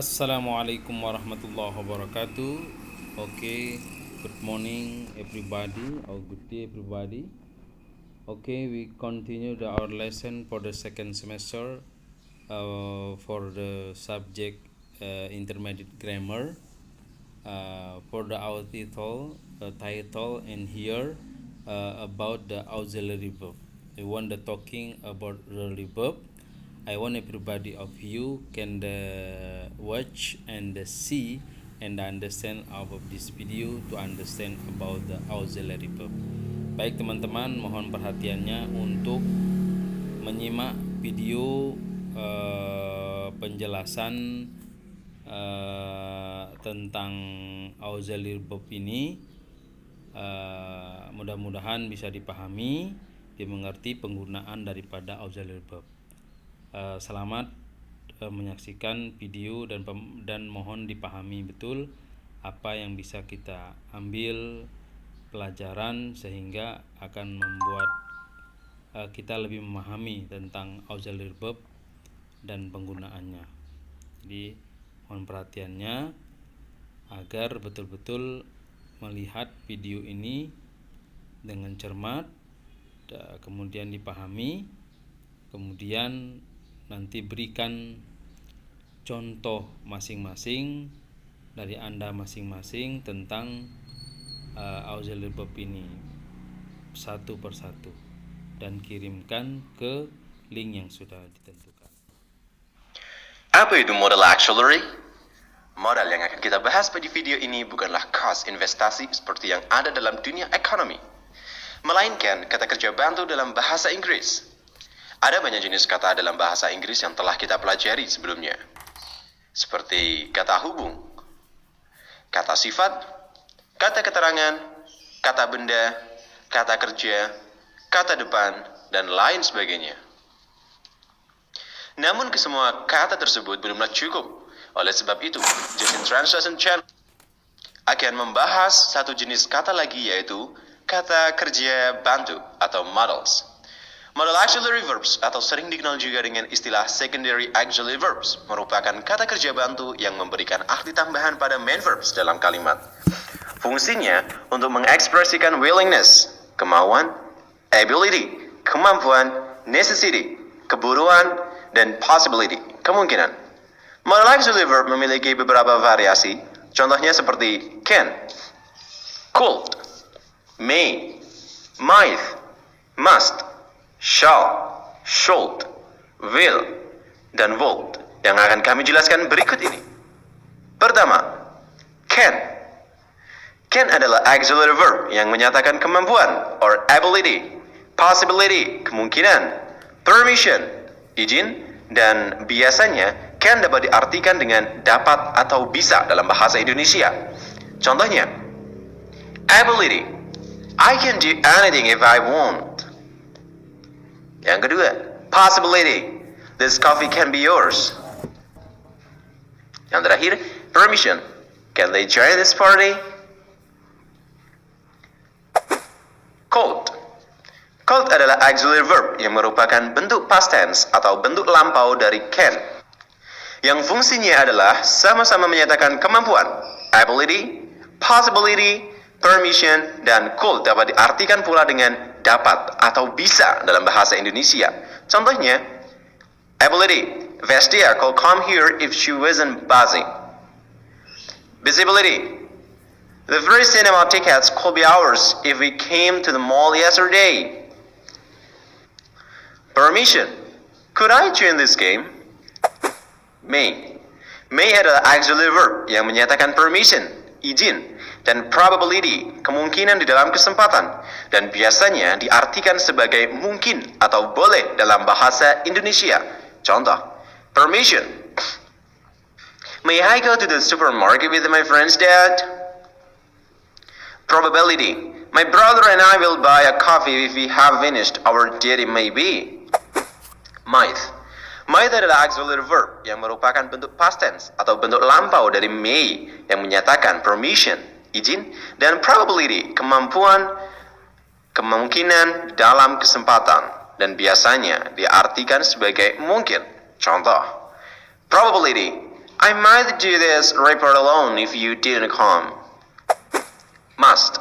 Assalamualaikum warahmatullahi wabarakatuh. Okay, good morning everybody or good day everybody. Okay, we continue our lesson for the second semester for the subject intermediate grammar. For the title in here about the auxiliary verb. I want the talking about the verb. I want everybody of you can watch and see and understand about this video to understand about the auxiliary verb. Baik teman-teman, mohon perhatiannya untuk menyimak video penjelasan tentang auxiliary verb ini. Mudah-mudahan bisa dipahami, dimengerti penggunaan daripada auxiliary verb. Selamat menyaksikan video dan mohon dipahami betul apa yang bisa kita ambil pelajaran sehingga akan membuat kita lebih memahami tentang auxiliary verb dan penggunaannya. Jadi mohon perhatiannya agar betul-betul melihat video ini dengan cermat, kemudian dipahami, kemudian nanti berikan contoh masing-masing dari Anda masing-masing tentang auxiliary verb ini satu persatu dan kirimkan ke link yang sudah ditentukan. Apa itu modal auxiliary? Modal yang akan kita bahas pada video ini bukanlah cost investasi seperti yang ada dalam dunia ekonomi, melainkan kata kerja bantu dalam bahasa Inggris. Ada banyak jenis kata dalam bahasa Inggris yang telah kita pelajari sebelumnya, seperti kata hubung, kata sifat, kata keterangan, kata benda, kata kerja, kata depan, dan lain sebagainya. Namun kesemua kata tersebut belumlah cukup. Oleh sebab itu, Justin Translation Channel akan membahas satu jenis kata lagi, yaitu kata kerja bantu atau modals. Modal auxiliary verbs atau sering dikenal juga dengan istilah secondary auxiliary verbs merupakan kata kerja bantu yang memberikan arti tambahan pada main verbs dalam kalimat. Fungsinya untuk mengekspresikan willingness, kemauan, ability, kemampuan, necessity, kebutuhan, dan possibility, kemungkinan. Modal auxiliary verb memiliki beberapa variasi, contohnya seperti can, could, may, might, must, shall, should, will, dan would yang akan kami jelaskan berikut ini. Pertama, can. Can adalah auxiliary verb yang menyatakan kemampuan or ability, possibility, kemungkinan, permission, izin, dan biasanya can dapat diartikan dengan dapat atau bisa dalam bahasa Indonesia. Contohnya, ability, I can do anything if I want. Yang kedua, possibility, this coffee can be yours. Yang terakhir, permission, can they join this party? Could. Could adalah auxiliary verb yang merupakan bentuk past tense atau bentuk lampau dari can, yang fungsinya adalah sama-sama menyatakan kemampuan, ability, possibility, permission, dan could dapat diartikan pula dengan dapat atau bisa dalam bahasa Indonesia. Contohnya, ability, Vestia could come here if she wasn't busy. Visibility, the free cinema tickets could be ours if we came to the mall yesterday. Permission, could I join this game? May. May adalah auxiliary verb yang menyatakan permission, izin, dan probability, kemungkinan di dalam kesempatan, dan biasanya diartikan sebagai mungkin atau boleh dalam bahasa Indonesia. Contoh, permission, may I go to the supermarket with my friends, Dad? Probability, my brother and I will buy a coffee if we have finished our date, maybe. Might. Might adalah auxiliary verb yang merupakan bentuk past tense atau bentuk lampau dari may yang menyatakan permission, izin, dan probability, kemampuan, kemungkinan dalam kesempatan, dan biasanya diartikan sebagai mungkin. Contoh, probability, I might do this report alone if you didn't come. Must.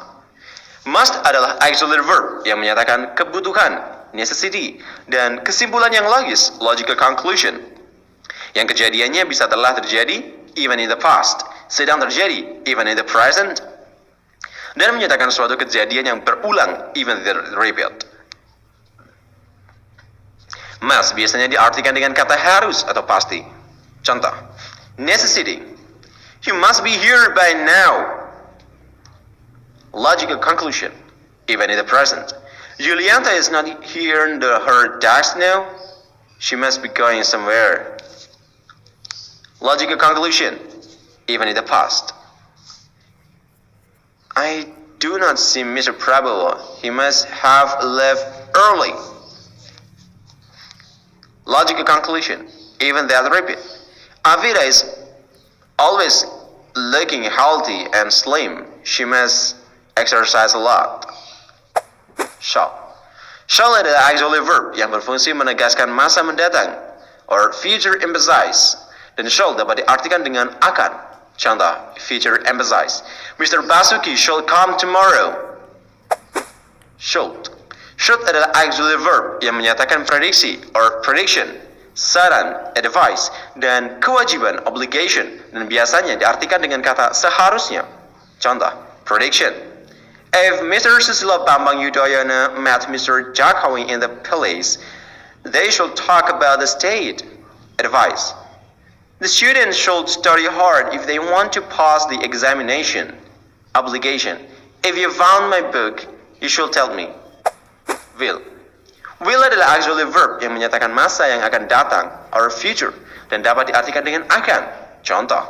Must adalah auxiliary verb yang menyatakan kebutuhan, necessity, dan kesimpulan yang logis, logical conclusion. Yang kejadiannya bisa telah terjadi, even in the past, sedang terjadi, even in the present, dan menyatakan suatu kejadian yang berulang, even repeat. Must biasanya diartikan dengan kata harus atau pasti. Contoh, necessity. You must be here by now. Logical conclusion, even in the present. Julianta is not here in her desk now. She must be going somewhere. Logical conclusion, even in the past. I do not see Mr. Prabhu. He must have left early. Logical conclusion, even that repeat. Avira is always looking healthy and slim. She must exercise a lot. Shall. Shall adalah auxiliary verb yang berfungsi menegaskan masa mendatang or future emphasize, dan shall dapat diartikan dengan akan. Contoh, future emphasize. Mr. Basuki shall come tomorrow. Should. Should adalah auxiliary verb yang menyatakan prediksi or prediction, saran, advice, dan kewajiban, obligation, dan biasanya diartikan dengan kata seharusnya. Contoh, prediction. If Mr. Susilo Bambang Yudhoyono met Mr. Jokowi in the palace, they should talk about the state. Advice. The students should study hard if they want to pass the examination. Obligation. If you found my book, you should tell me. Will. Will adalah auxiliary verb yang menyatakan masa yang akan datang, or future, dan dapat diartikan dengan akan. Contoh,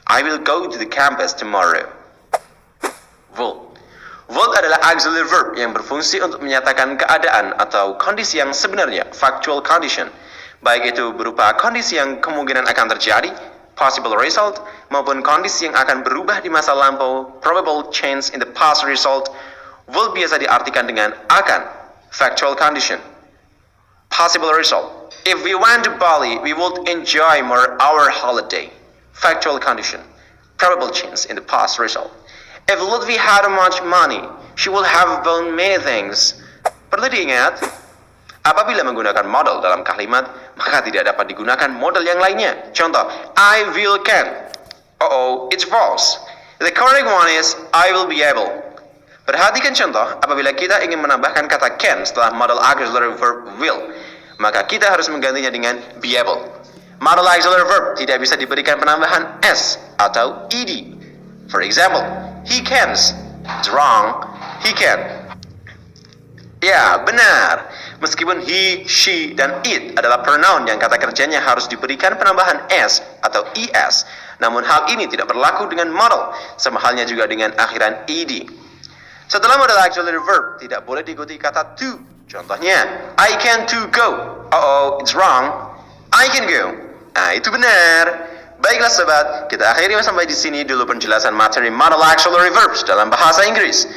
I will go to the campus tomorrow. Will. Will adalah auxiliary verb yang berfungsi untuk menyatakan keadaan atau kondisi yang sebenarnya, factual condition, baik itu berupa kondisi yang kemungkinan akan terjadi, possible result, maupun kondisi yang akan berubah di masa lampau, probable change in the past result. Will biasa diartikan dengan akan, factual condition. Possible result. If we went to Bali, we would enjoy more our holiday. Factual condition. Probable change in the past result. If Lutfi had much money, she would have bought many things. Perlu diingat, apabila menggunakan modal dalam kalimat, maka tidak dapat digunakan modal yang lainnya. Contoh, I will can. It's false. The correct one is I will be able. Perhatikan contoh, apabila kita ingin menambahkan kata can setelah modal auxiliary verb will, maka kita harus menggantinya dengan be able. Modal auxiliary verb tidak bisa diberikan penambahan s atau ed. For example, he cans. It's wrong. He can. Ya, benar. Meskipun he, she, dan it adalah pronoun yang kata kerjanya harus diberikan penambahan s atau es, namun hal ini tidak berlaku dengan modal, sama halnya juga dengan akhiran ed. Setelah modal auxiliary verb, tidak boleh diikuti kata to. Contohnya, I can to go. It's wrong. I can go. Nah, itu benar. Baiklah sobat, kita akhiri sampai di sini dulu penjelasan materi modal auxiliary verbs dalam bahasa Inggris.